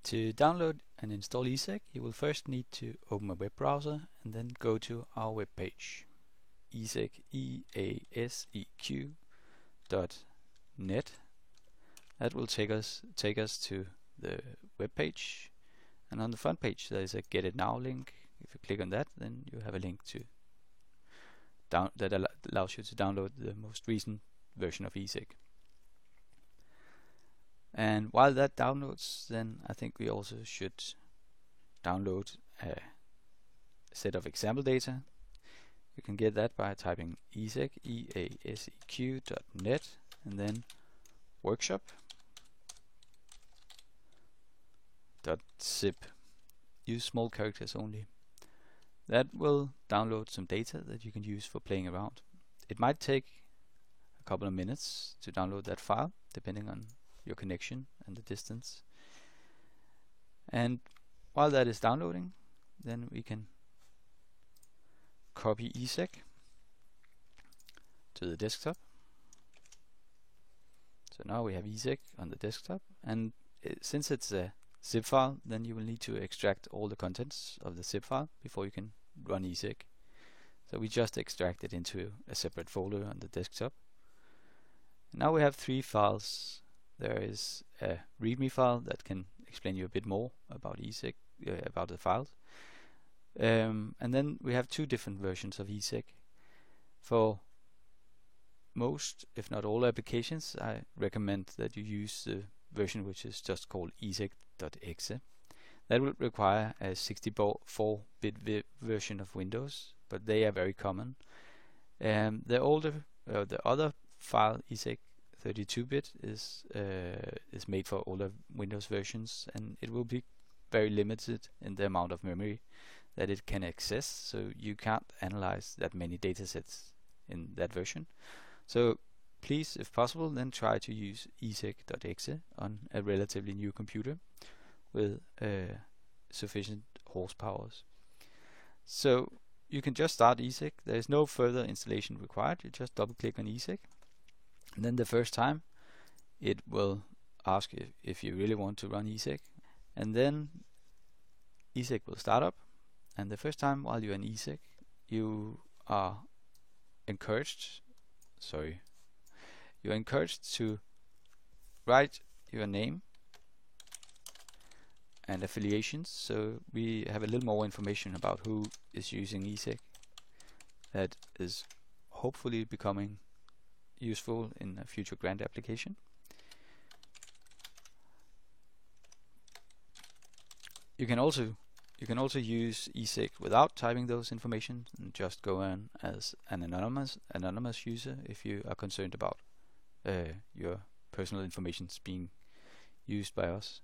To download and install ESEG, you will first need to open a web browser and then go to our web page, EASEQ, EASEQ.net. That will take us to the web page, and on the front page there is a Get It Now link. If you click on that, then you have a link to that allows you to download the most recent version of ESEG. And while that downloads, then I think we also should download a set of example data. You can get that by typing EASEQ, EASEQ.net, and then workshop.zip. Use small characters only. That will download some data that you can use for playing around. It might take a couple of minutes to download that file, depending on your connection and the distance. And while that is downloading, then we can copy ESEG to the desktop. So now we have ESEG on the desktop, and since it's a zip file, then you will need to extract all the contents of the zip file before you can run ESEG. So we just extract it into a separate folder on the desktop. Now we have three files. There is a README file that can explain you a bit more about ESEG, about the files. And then we have two different versions of ESEG. For most, if not all applications, I recommend that you use the version which is just called ESEG.exe. That will require a 64-bit version of Windows, but they are very common. The other file, ESEG 32-bit, is made for older Windows versions, and it will be very limited in the amount of memory that it can access, so you can't analyze that many datasets in that version. So please, if possible, then try to use ESEG.exe on a relatively new computer with sufficient horsepower. So you can just start ESEG. There is no further installation required. You just double click on ESEG, and then the first time it will ask if you really want to run ESEG, and then ESEG will start up. And the first time while you're in ESEG, you are encouraged to write your name and affiliations, so we have a little more information about who is using ESEG. That is hopefully becoming useful in a future grant application. You can also use ESEG without typing those information and just go in as an anonymous user if you are concerned about your personal information being used by us.